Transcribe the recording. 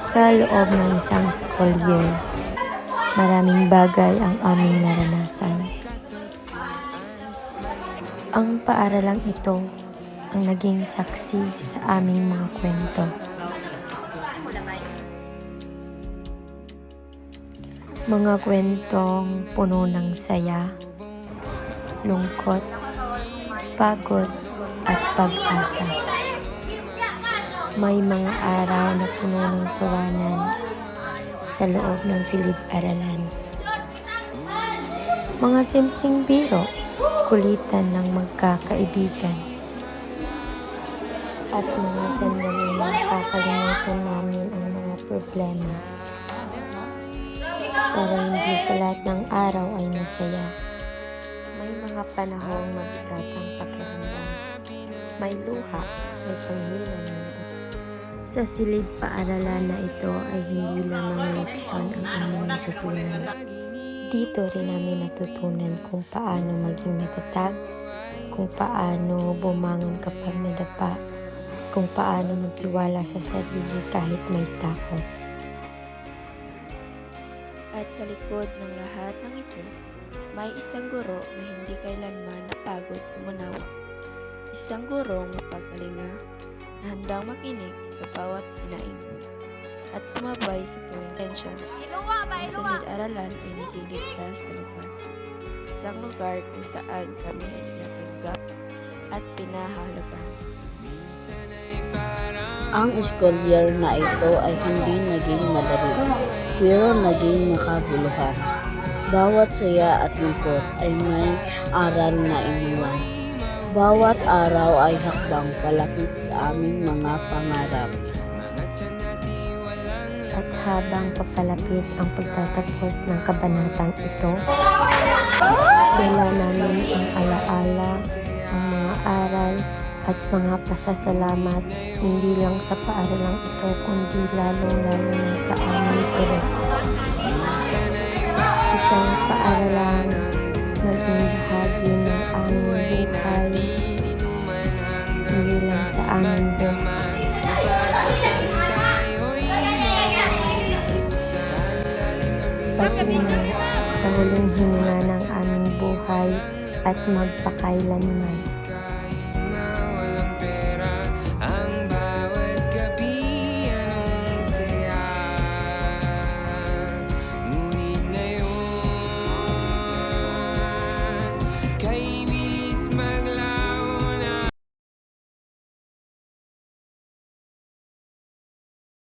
Sa loob ng isang school year, maraming bagay ang aming naranasan. Ang paaralang ito ang naging saksi sa aming mga kwento. Mga kwentong puno ng saya, lungkot, pagod at pag-asa. May mga araw na puno ng tawanan sa loob ng silid-aralan. Mga simpleng biro, kulitan ng magkakaibigan. At mga sandali na kakalimutan namin ang mga problema. Pero hindi sa lahat ng araw ay masaya. May mga panahong mabigat ang pakiramdam. May luha, may panghila ng loob. Sa silid-paaralan na ito ay hindi lamang leksyon ang aming natutunan. Dito rin namin natutunan kung paano maging matatag, kung paano bumangon kapag nadapa, kung paano magtiwala sa sarili kahit may takot. At sa likod ng lahat ng ito, may isang guro na hindi kailanman napagod umunawa. Isang gurong mapagalinga na handang makinig sa bawat hinaing at tumabay sa tuwing tensyon. Ang silid-aralan ay naging ligtas na lugar. Isang lugar kung saan kami ay tinatanggap at pinahalagan. Ang school year na ito ay hindi naging madali, pero naging makabuluhan. Bawat saya at lungkot ay may aral na iniwan. Bawat araw ay hakbang palapit sa aming mga pangarap. At habang papalapit ang pagtatapos ng kabanatang ito, dala namin ang alaala, ang mga aral, at mga pasasalamat hindi lang sa paaralang ito kundi lalong-lalo na sa aming guro. Isang paaralang maging bahagi ng aming buhay, hindi lang sa aming buhay. Pati na sa huling hininga ng aming buhay at magpakailanman.